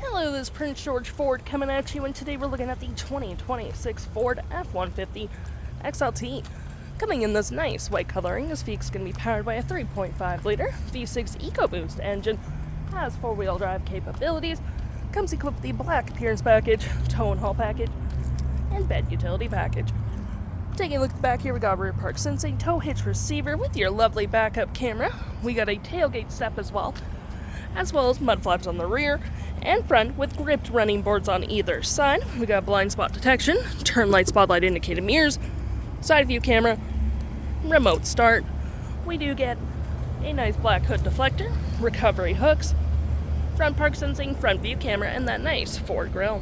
Hello, this is Prince George Ford coming at you, and today we're looking at the 2026 Ford F-150 XLT. Coming in this nice white coloring, this vehicle's going to be powered by a 3.5 liter V6 EcoBoost engine, has 4-wheel drive capabilities, comes equipped with the black appearance package, tow and haul package, and bed utility package. Taking a look at the back here, we got a rear park sensing tow hitch receiver with your lovely backup camera. We got a tailgate step as well as mud flaps on the rear and front with gripped running boards on either side. We got blind spot detection, turn light spotlight indicated mirrors, side view camera, remote start. We do get a nice black hood deflector, recovery hooks, front park sensing, front view camera, and that nice Ford grille.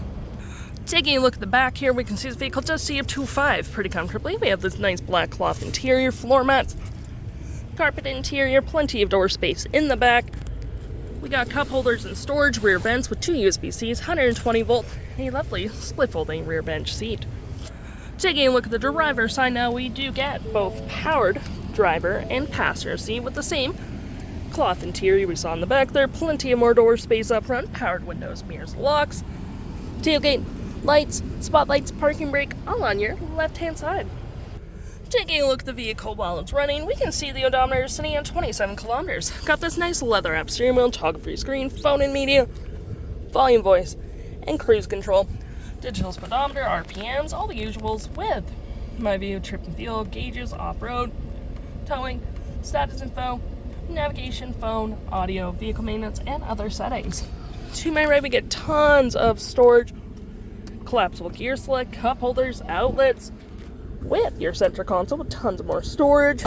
Taking a look at the back here, we can see this vehicle does see up to 5 pretty comfortably. We have this nice black cloth interior, floor mats, carpet interior, plenty of door space in the back. We got cup holders and storage, rear vents with 2 USB-Cs, 120 volt, a lovely split folding rear bench seat. Taking a look at the driver's side now, we do get both powered driver and passenger seat with the same cloth interior we saw in the back there, plenty of more door space up front, powered windows, mirrors, locks, tailgate, lights, spotlights, parking brake, all on your left-hand side. Taking a look at the vehicle while it's running, we can see the odometer is sitting at 27 kilometers. Got this nice leather wrap steering wheel, toggle-free screen, phone and media, volume, voice, and cruise control. Digital speedometer, RPMs, all the usuals with my view, trip and fuel, gauges, off-road, towing, status info, navigation, phone, audio, vehicle maintenance, and other settings. To my right, we get tons of storage, collapsible gear select, cup holders, outlets, with your center console with tons of more storage,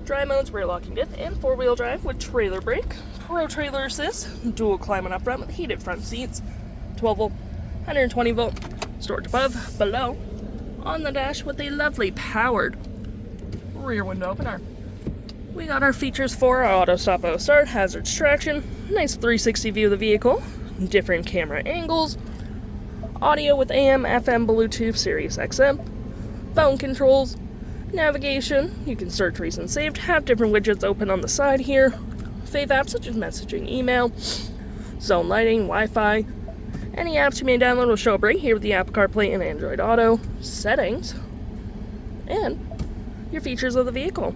drive modes, rear locking diff, and 4-wheel drive with trailer brake, pro trailer assist, dual climate up front with heated front seats, 12 volt, 120 volt, storage above, below, on the dash with a lovely powered rear window opener. We got our features for our auto stop, auto start, hazard traction, nice 360 view of the vehicle, different camera angles, audio with AM, FM, Bluetooth, Sirius XM, phone controls, navigation, you can search recent saved, have different widgets open on the side here, fave apps such as messaging, email, zone lighting, Wi-Fi. Any apps you may download will show up right here with the Apple CarPlay and Android Auto, settings, and your features of the vehicle.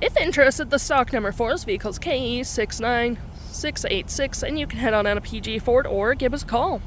If interested, the stock number for this vehicle is KE69686, and you can head on out of PG Ford or give us a call.